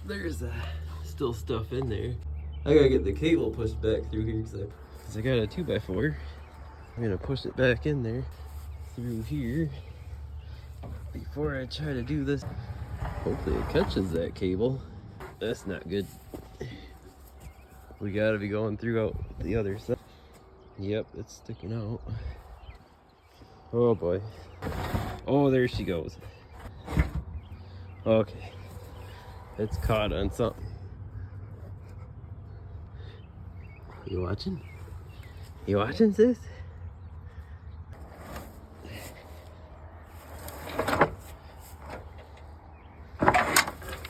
there's still stuff in there. I gotta get the cable pushed back through here because I got a 2x4. I'm gonna push it back in there through here before I try to do this. Hopefully it catches that cable. That's not good. We gotta be going through out the other side. Yep, it's sticking out. Oh boy. Oh, there she goes. Okay. It's caught on something. You watching? You watching, sis?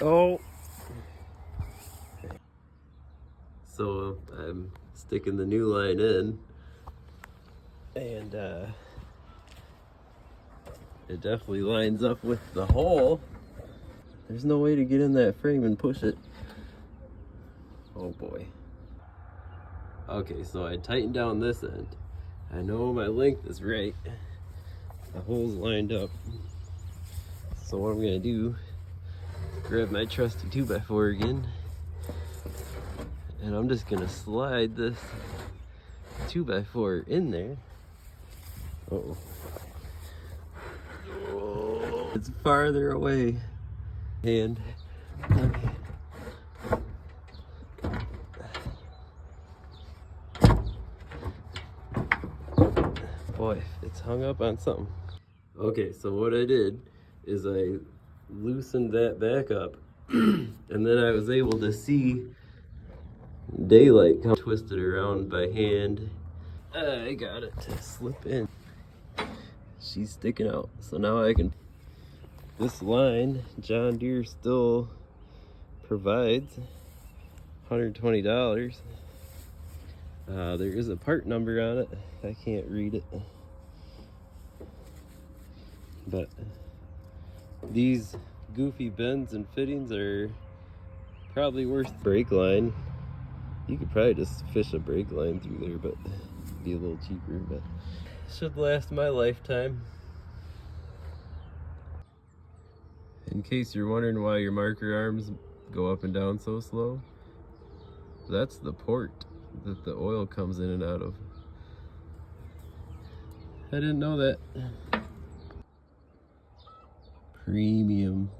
Oh. So I'm sticking the new line in, and it definitely lines up with the hole. There's no way to get in that frame and push it. Oh boy. Okay, so I tightened down this end. I know my length is right. The hole's lined up. So what I'm gonna do, grab my trusty 2x4 again, and I'm just gonna slide this 2x4 in there. Uh-oh. Oh, it's farther away. And boy, it's hung up on something. Okay, so what I did is I loosened that back up and then I was able to see daylight come twisted around by hand. I got it to slip in. She's sticking out, so now I can. This line, John Deere still provides $120. There is a part number on it. I can't read it. But these goofy bends and fittings are probably worth the brake line. You could probably just fish a brake line through there, but it'd be a little cheaper, but should last my lifetime. In case you're wondering why your marker arms go up and down so slow, that's the port that the oil comes in and out of. I didn't know that. Premium.